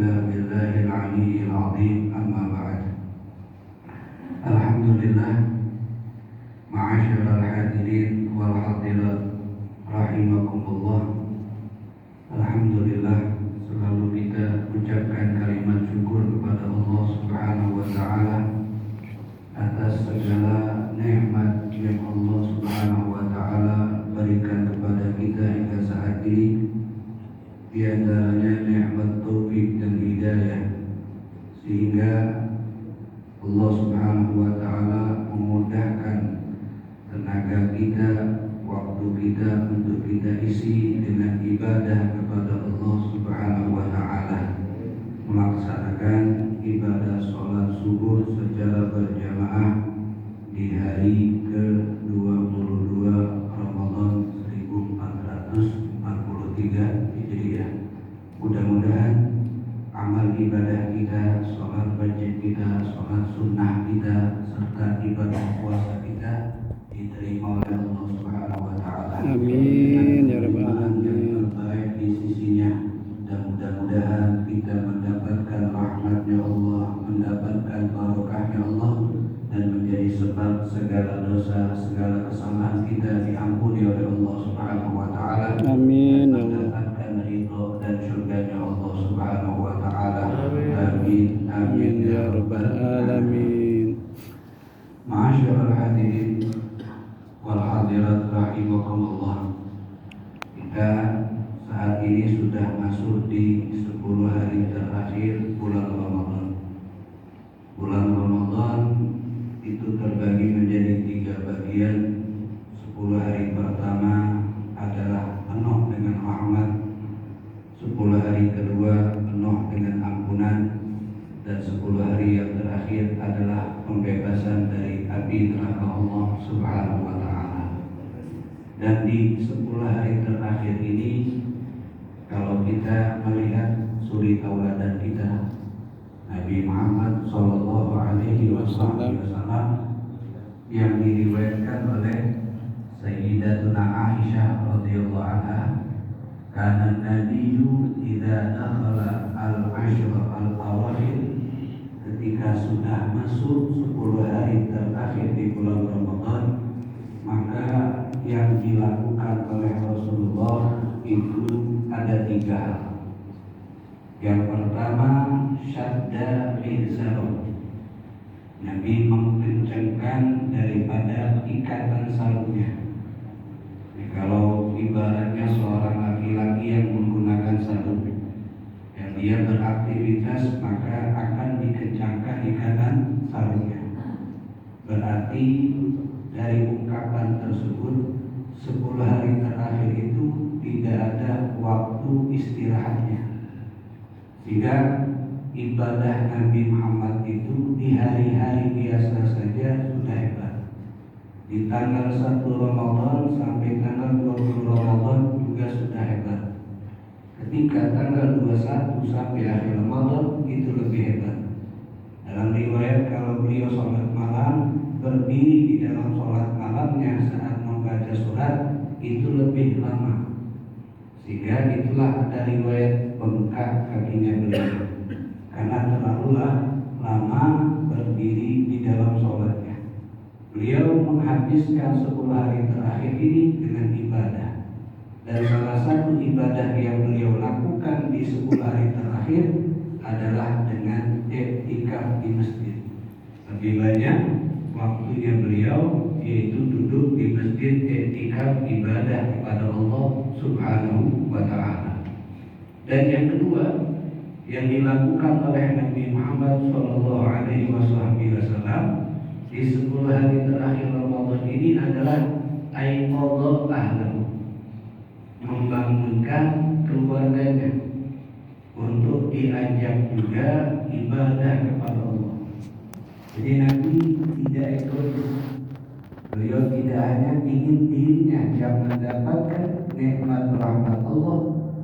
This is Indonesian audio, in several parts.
إلا بالله العلي العظيم أما بعد. Alhamdulillah, ma'asyiral hadirin wal hadirat rahimakumullah. Alhamdulillah, selalu kita ucapkan kalimat syukur kepada Allah Subhanahu wa taala atas segala nikmat yang Allah Subhanahu wa taala berikan kepada kita hingga saat ini. Di antaranya nikmat taufik dan hidayah, sehingga Allah Subhanahu wa taala memudahkan tenaga kita, waktu kita untuk kita isi dengan ibadah kepada Allah Subhanahu wa taala, melaksanakan ibadah sholat subuh secara berjamaah di hari ke-22 Ramadan 1443 Hijriah. Mudah-mudahan amal ibadah kita, sholat wajib kita, sholat sunnah kita, serta ibadah puasa kita diterima oleh Allah Subhanahu wa taala. Amin ya rabbal alamin. Yang alamin. terbaik di sisinya, dan mudah-mudahan kita mendapatkan rahmatnya Allah, mendapatkan barokahnya Allah, dan menjadi sebab segala dosa, segala kesalahan kita diampuni oleh Allah Subhanahu wa taala. Amin ya Allah. Mendapatkan ridho dan surganya Allah Subhanahu wa taala. Amin. Amin Ya rabbal alamin. Ma'asyiral hadirin wal hadirat rahimakumullah. Kita saat ini sudah masuk di 10 hari terakhir bulan Ramadan. Bulan Ramadan itu terbagi menjadi 3 bagian. 10 hari pertama adalah penuh dengan rahmat, 10 hari kedua penuh dengan ampunan, dan 10 hari yang terakhir adalah pembebasan dari api neraka Allah Subhanahu wa taala. Dan di 10 hari terakhir ini, kalau kita melihat suri tauladan kita, Nabi Muhammad sallallahu alaihi wasallam, yang diriwayatkan oleh Sayyidatuna Aisyah radhiyallahu anha, kana nabiyyu idza dakhala al-ashr al-awakhir, ketika sudah masuk 10 hari terakhir di bulan Ramadan, maka yang dilakukan oleh Rasulullah itu ada 3 hal. Yang pertama, syadda izarah, Nabi mengencangkan daripada ikatan sarungnya. Kalau ibaratnya seorang laki-laki yang menggunakan sarung, yang dia beraktivitas, maka akan dikencangkan ikatan sarungnya. Berarti dari ungkapan tersebut, 10 hari terakhir itu tidak ada waktu istirahatnya, sehingga ibadah Nabi Muhammad itu di hari-hari biasa saja sudah hebat. Di tanggal 1 Ramadan sampai tanggal 20 Ramadan juga sudah hebat. Ketika tanggal 21 sampai akhir Ramadan itu lebih hebat. Dalam riwayat, kalau beliau sholat malam, berdiri di dalam sholat malamnya saat membaca surat itu lebih lama. Sehingga itulah ada riwayat bengkak kakinya beliau, karena terlalulah lama berdiri di dalam sholatnya. Beliau menghabiskan 10 hari terakhir ini dengan ibadah. Dan salah satu ibadah yang beliau lakukan di 10 hari terakhir adalah dengan i'tikaf di masjid. Lebih banyak waktunya beliau yaitu duduk di masjid, i'tikaf, ibadah kepada Allah Subhanahu wa taala. Dan yang kedua yang dilakukan oleh Nabi Muhammad sallallahu alaihi wasallam di 10 hari terakhir Ramadan ini adalah aiqadha ahlahu, membangunkan keluarganya untuk diajak juga ibadah kepada Allah. Jadi Nabi tidak egois. Beliau tidak hanya ingin dirinya yang mendapatkan nikmat rahmat Allah,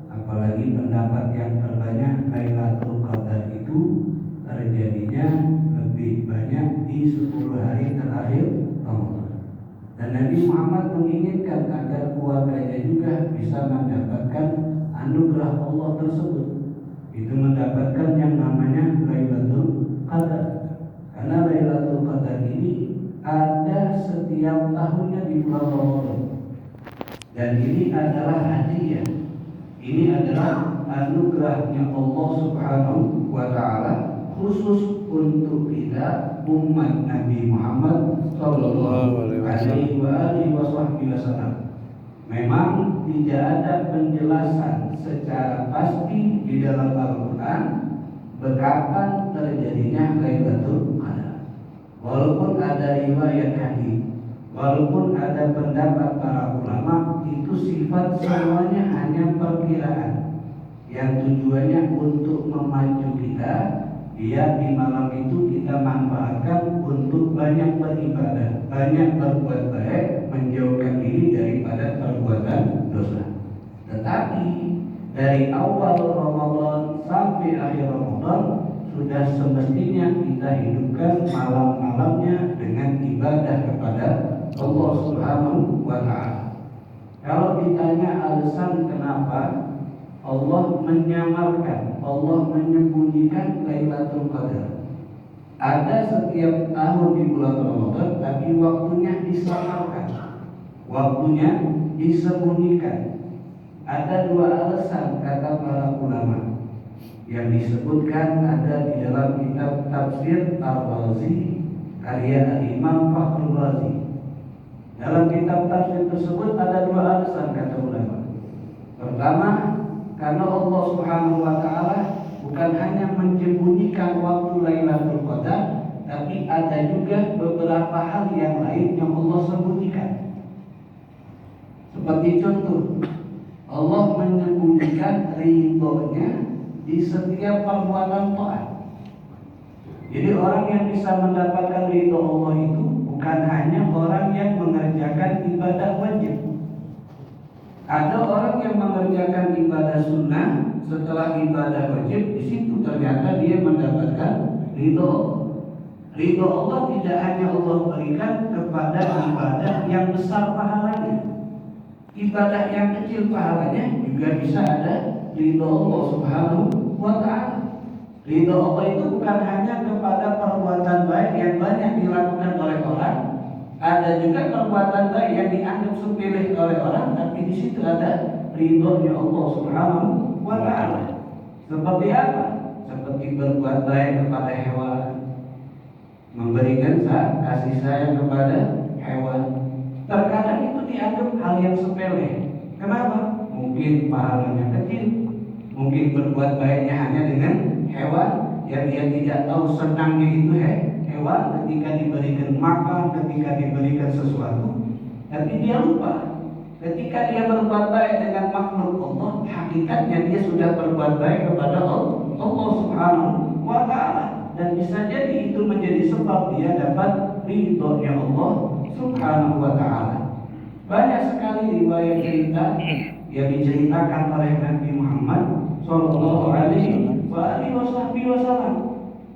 apalagi pendapat yang terbanyak Lailatul Qadar itu terjadinya lebih banyak di 10 hari terakhir Ramadan. Dan Nabi Muhammad menginginkan agar keluarganya juga bisa mendapatkan anugerah Allah tersebut, itu mendapatkan ada setiap tahunnya di bulan Ramadan. Dan ini adalah hadiah. Ini adalah anugerahnya Allah Subhanahu wa Ta'ala khusus untuk kita umat Nabi Muhammad Sallallahu Alaihi Wasallam. Memang tidak ada penjelasan secara pasti di dalam Al-Quran betapa terjadinya Lailatul Qadar. Walaupun ada riwayat hadis, walaupun ada pendapat para ulama, itu sifat semuanya hanya perkiraan yang tujuannya untuk memacu kita biar di malam itu kita manfaatkan untuk banyak beribadah, banyak berbuat baik, menjauhkan diri daripada perbuatan dosa. Tetapi dari awal Ramadan sampai akhir Ramadan sudah semestinya kita hidupkan malam-malamnya dengan ibadah kepada Allah Subhanahu wa Ta'ala. Kalau ditanya alasan kenapa Allah menyamarkan, Allah menyembunyikan Lailatul Qadar, ada setiap tahun di bulan Ramadan, tapi waktunya disamarkan, waktunya disembunyikan. Ada dua alasan kata para ulama yang disebutkan ada di dalam kitab Tafsir Ar-Razi karya Imam Fakhrul Razi. Dalam kitab tafsir tersebut ada dua alasan kata ulama. Pertama, karena Allah Subhanahu wa Ta'ala bukan hanya menyembunyikan waktu Lailatul Qadar, tapi ada juga beberapa hal yang lain yang Allah sembunyikan. Seperti contoh, Allah menyembunyikan ridhonya di setiap perbuatan taat. Jadi orang yang bisa mendapatkan ridho Allah itu bukan hanya orang yang mengerjakan ibadah wajib. Ada orang yang mengerjakan ibadah sunnah setelah ibadah wajib, di situ ternyata dia mendapatkan ridho. Ridho Allah tidak hanya Allah berikan kepada ibadah yang besar pahalanya. Ibadah yang kecil pahalanya juga bisa ada ridho Allah Subhanahu wa Ta'ala. Ridho Allah itu bukan hanya kepada perbuatan baik yang banyak dilakukan oleh orang. Ada juga perbuatan baik yang dianggap sepele oleh orang, tapi di situ ada ridhonya Allah Subhanahu wa Ta'ala. Seperti apa? Seperti berbuat baik kepada hewan, memberikan kasih sayang kepada hewan. Terkadang itu dianggap hal yang sepele. Kenapa? Mungkin pahalanya kecil, mungkin berbuat baiknya hanya dengan hewan yang dia tidak tahu senangnya itu hewan ketika diberikan makan, ketika diberikan sesuatu, tapi dia lupa ketika dia berbuat baik dengan makhluk Allah, hakikatnya dia sudah berbuat baik kepada Allah Subhanahu wa Ta'ala, dan bisa jadi itu menjadi sebab dia dapat ridhonya Allah Subhanahu wa Ta'ala. Banyak sekali riwayat cerita yang diceritakan oleh Nabi Muhammad Sallallahu Alaihi Wasallam.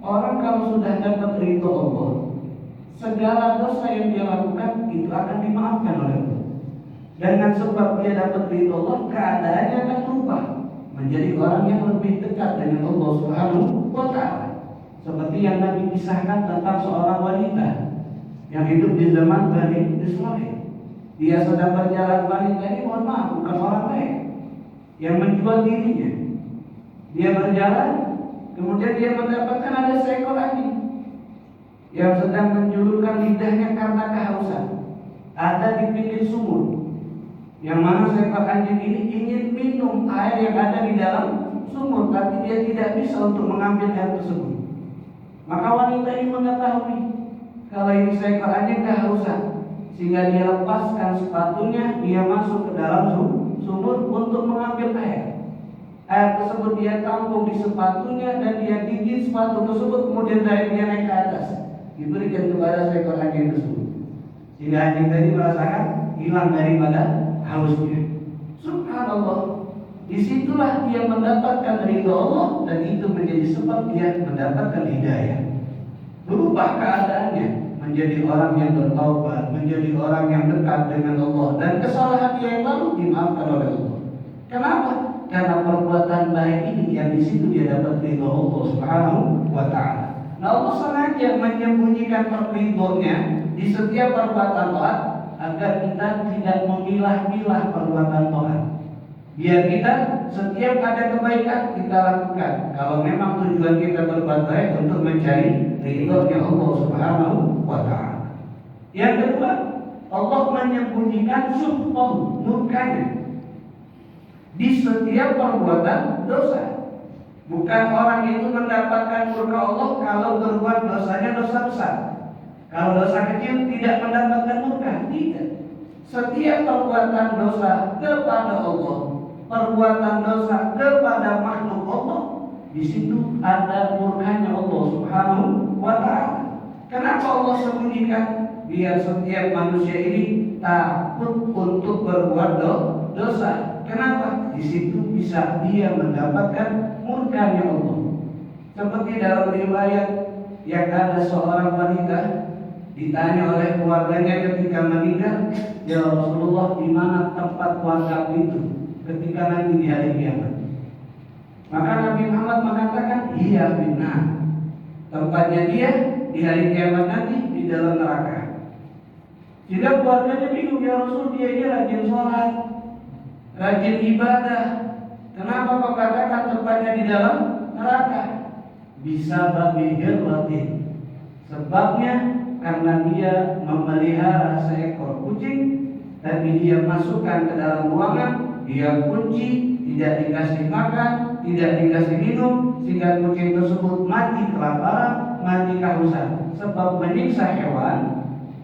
Orang kalau sudah dapat ridho Allah, segala dosa yang dia lakukan itu akan dimaafkan oleh Allah. Dengan sebab dia dapat ridho Allah, keadaannya akan berubah menjadi orang yang lebih dekat dengan Allah Subhanahu wa Ta'ala. Seperti yang Nabi kisahkan tentang seorang wanita yang hidup di zaman Bani Israil. Dia sedang berjalan, wanita ini mohon maaf bukan orang baik yang menjual dirinya. Dia berjalan, kemudian dia mendapatkan ada seekor anjing yang sedang menjulurkan lidahnya karena kehausan. Ada di pinggir sumur, yang mana seekor anjing ini ingin minum air yang ada di dalam sumur, tapi dia tidak bisa untuk mengambil air tersebut. Maka wanita ini mengetahui kalau ini seekor anjing kehausan, sehingga dia lepaskan sepatunya, dia masuk ke dalam sumur untuk mengambil air. Air tersebut dia tampung di sepatunya dan dia gigit sepatu tersebut, kemudian dia naik ke atas, diberikan kepada seekor anjing tersebut, sehingga anjing tadi merasakan hilang daripada hausnya. Subhanallah, disitulah dia mendapatkan ridho Allah, dan itu menjadi sebab dia mendapatkan hidayah. Berubah keadaannya menjadi orang yang bertaubat, menjadi orang yang dekat dengan Allah, dan kesalahan dia yang lalu dimaafkan oleh Allah. Kenapa? Karena perbuatan baik ini yang di situ dia dapat ridho Allah Subhanahu wa Ta'ala. Nah, Allah sengaja menyembunyikan ridhonya di setiap perbuatan taat agar kita tidak memilah-milah perbuatan taat. Biar kita setiap ada kebaikan kita lakukan. Kalau memang tujuan kita berbuat baik untuk mencari ridhonya Allah Subhanahu wa Ta'ala. Yang kedua, Allah menyembunyikan sukhah, murkanya di setiap perbuatan dosa. Bukan orang itu mendapatkan murka Allah kalau berbuat dosanya dosa besar. Kalau dosa kecil tidak mendapatkan murka, tidak. Setiap perbuatan dosa kepada Allah, perbuatan dosa kepada makhluk Allah, di situ ada murkanya Allah Subhanahu wa Ta'ala. Kenapa Allah sembunyikan? Biar setiap manusia ini takut untuk berbuat dosa. Kenapa? Di situ bisa dia mendapatkan murkanya Allah. Seperti dalam riwayat yang ada seorang wanita ditanya oleh keluarganya ketika meninggal, ya Rasulullah, di mana tempat wakaf itu ketika nanti di hari kiamat? Maka Nabi Muhammad mengatakan, iya benar, tempatnya dia di hari kiamat nanti di dalam neraka. Jika keluarganya bingung, ya Rasul, dia ini rajin sholat, rajin ibadah, kenapa kau katakan tempatnya di dalam neraka? Bisa bagi hirlatin. Sebabnya karena dia memelihara seekor kucing, tapi dia masukkan ke dalam ruangan, dia kunci, tidak dikasih makan, tidak dikasih minum, sehingga kucing tersebut mati kelaparan, mati kehausan. Sebab menyiksa hewan,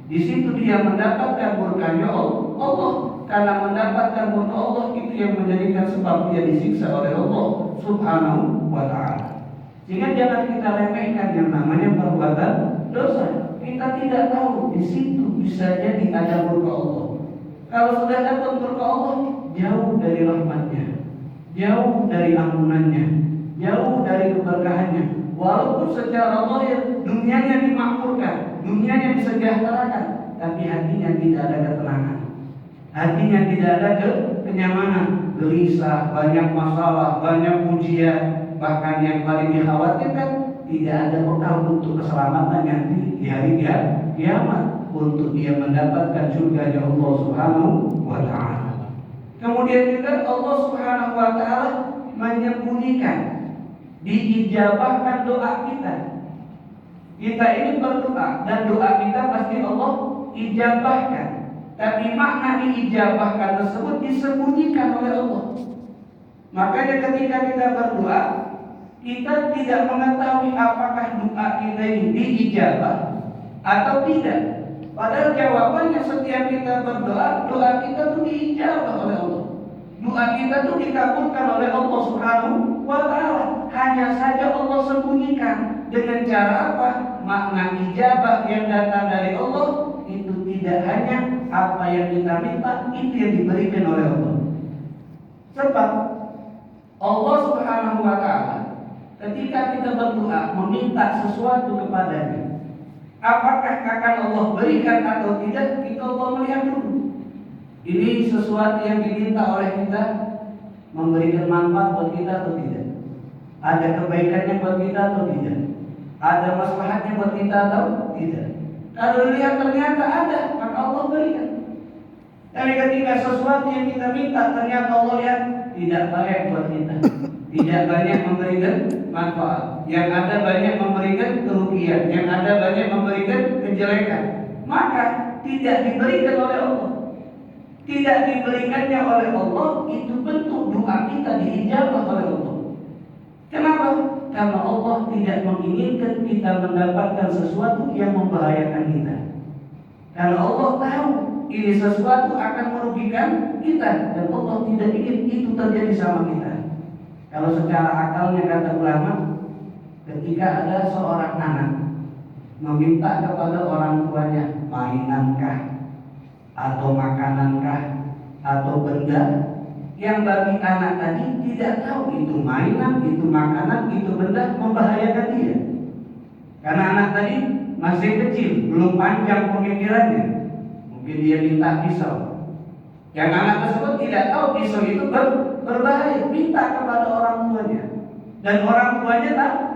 di situ dia mendapatkan murkanya Allah. Karena mendapatkan murka Allah itu yang menjadikan sebab dia disiksa oleh Allah Subhanahu wa Ta'ala. Sehingga jangan kita remehkan yang namanya perbuatan dosa. Kita tidak tahu di situ bisa jadi ada murka Allah. Kalau sudah dapat murka Allah, jauh dari rahmatnya, jauh dari ampunannya, jauh dari keberkahannya. Walaupun secara zahir dunianya dimakmurkan, dunianya disejahterakan, tapi hatinya tidak ada ketenangan, hatinya tidak ada kenyamanan, gelisah, banyak masalah, banyak ujian. Bahkan yang paling dikhawatirkan, tidak ada bekal untuk keselamatan nanti di hari kiamat, untuk dia mendapatkan surga Allah Subhanahu wa Ta'ala. Kemudian juga Allah Subhanahu wa Ta'ala menyembunyikan, diijabahkan doa kita. Kita ini berdoa dan doa kita pasti Allah ijabahkan. Tapi makna diijabahkan tersebut disembunyikan oleh Allah. Makanya ketika kita berdoa, kita tidak mengetahui apakah doa kita ini diijabah atau tidak. Padahal jawabannya setiap kita berdoa, doa kita itu diijabah oleh Allah. Doa kita itu dikabulkan oleh Allah Subhanahu wa Ta'ala. Hanya saja Allah sembunyikan. Dengan cara apa? Makna ijabah yang datang dari Allah itu tidak hanya apa yang kita minta, itu yang diberikan oleh Allah. Sebab Allah Subhanahu wa Ta'ala ketika kita berdoa meminta sesuatu kepadanya, apakah akan Allah berikan atau tidak, kita Allah melihat dulu. Ini sesuatu yang diminta oleh kita memberikan manfaat buat kita atau tidak? Ada kebaikannya buat kita atau tidak? Ada maslahatnya buat kita atau tidak? Kalau dilihat ternyata ada, maka Allah berikan. Tapi ketika sesuatu yang kita minta ternyata Allah lihat tidak baik buat kita, tidak banyak memberikan manfaat, yang ada banyak memberikan kerugian, yang ada banyak memberikan kejelekan, maka tidak diberikan oleh Allah. Tidak diberikannya oleh Allah itu bentuk doa kita diijabah oleh Allah. Kenapa? Karena Allah tidak menginginkan kita mendapatkan sesuatu yang membahayakan kita. Karena Allah tahu ini sesuatu akan merugikan kita, dan Allah tidak ingin itu terjadi sama kita. Kalau secara akalnya kata ulama, ketika ada seorang anak meminta kepada orang tuanya mainankah atau makanankah atau benda yang bagi anak tadi tidak tahu itu mainan, itu makanan, itu benda membahayakan dia. Karena anak tadi masih kecil, belum panjang pemikirannya. Mungkin dia minta pisau. Yang anak tersebut tidak tahu pisau itu berbahaya, minta kepada orang tuanya. Dan orang tuanya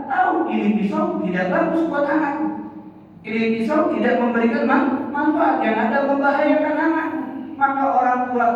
tahu ini pisau tidak bagus buat anak. Ini pisau tidak memberikan manfaat, yang ada membahayakan anak. Maka orang tua